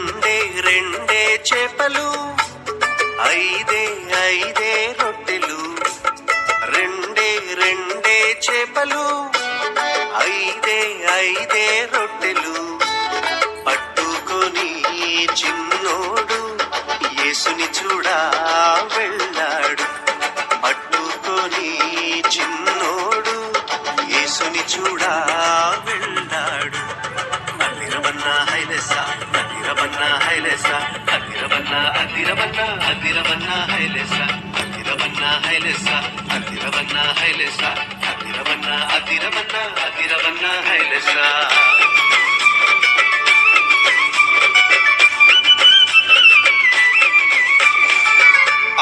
రెండే రెండే చేపలు, ఐదే ఐదే రొట్టెలు. రెండే రెండే చేపలు, ఐదే ఐదే రొట్టెలు. పట్టుకొని చిన్నోడు యేసుని చూడా వెళ్ళాడు. పట్టుకొని చిన్నోడు యేసుని చూడా వెళ్ళాడు. అదిరబన్నా హైలెసా, అదిరబన్నా హైలెసా, అదిరబన్నా అదిరబన్నా అదిరబన్నా హైలెసా, అదిరబన్నా హైలెసా, అదిరబన్నా హైలెసా, అదిరబన్నా అదిరబన్నా అదిరబన్నా హైలెసా.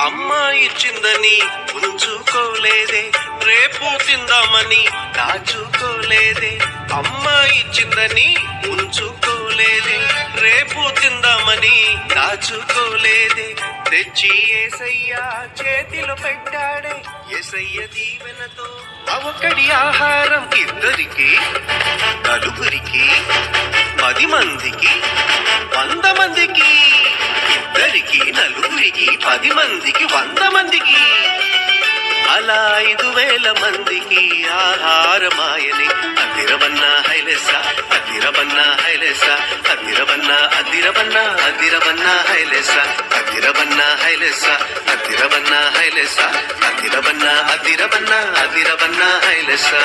అమ్మాయి ఇచ్చిందని ఉంచుకోలేదే, రేపు తిందామని దాచుకోలేదే. అమ్మాయి ఇచ్చిందని ఉంచుకోలేదే, రేపు తిందామని దాచుకోలేదే. తెచ్చి యేసయ్య చేతిలో పెట్టాడే, యేసయ్య దీవెనతో ఒక్కడి ఆహారం ఇద్దరికి, నలుగురికి, 10 మందికి, 100 మందికి. ఇద్దరికి, నలుగురికి, 10 మందికి, 100 మందికి. అలా 5,000 మందికి ఆహారమాయని. అదిరబన్నా హైలెసా, అదిరబన్నా హైలెసా, అదిరబన్నా అదిరబన్నా అదిరబన్నా హైలెసా, అదిరబన్నా హైలెసా, అదిరబన్నా హైలెసా, అదిరబన్నా అదిరబన్నా అదిరబన్నా హైలెసా.